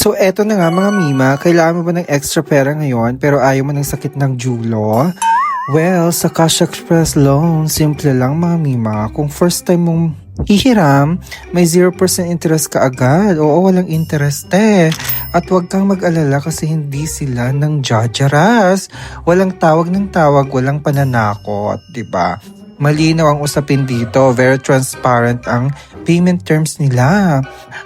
So eto na nga mga Mima, kailangan mo ba ng extra pera ngayon pero ayaw mo ng sakit ng julo? Well, sa Cash Express Loan, simple lang mga Mima. Kung first time mong hihiram, may 0% interest ka agad. Oo, walang interest eh. At huwag kang mag-alala kasi hindi sila ng jajaras. Walang tawag ng tawag, walang pananakot, 'di ba? Malinaw ang usapin dito, very transparent ang payment terms nila.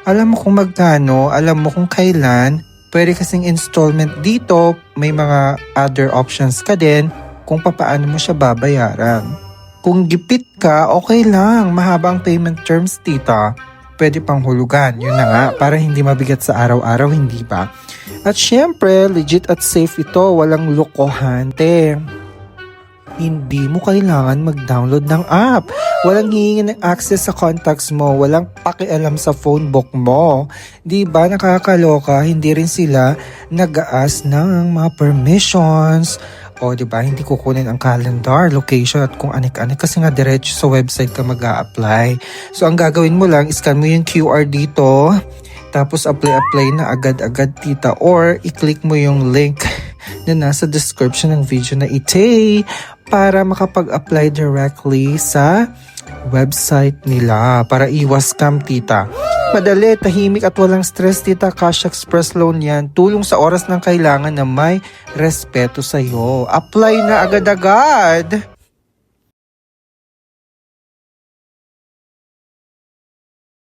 Alam mo kung magkano, alam mo kung kailan, pwede kasing installment dito, may mga other options ka din kung papaano mo siya babayaran. Kung gipit ka, okay lang, mahaba ang payment terms dito. Pwede pang hulugan, yun na nga, para hindi mabigat sa araw-araw, hindi ba? At syempre, legit at safe ito, walang lokohante. Hindi mo kailangan mag-download ng app. Walang hihingi ng access sa contacts mo. Walang pakialam sa phone book mo. Di ba nakakaloka? Hindi rin sila nag-aas ng mga permissions. O di ba hindi kukunin ang calendar, location at kung anik-anik kasi nga diretso sa website ka mag-a-apply. So ang gagawin mo lang, scan mo yung QR dito. Tapos apply na agad-agad tita. Or i-click mo yung link na nasa description ng video na ite para makapag-apply directly sa website nila para iwas scam tita. Madali, tahimik at walang stress tita. Cash Express Loan yan. Tulong sa oras ng kailangan na may respeto sa'yo. Apply na agad-agad!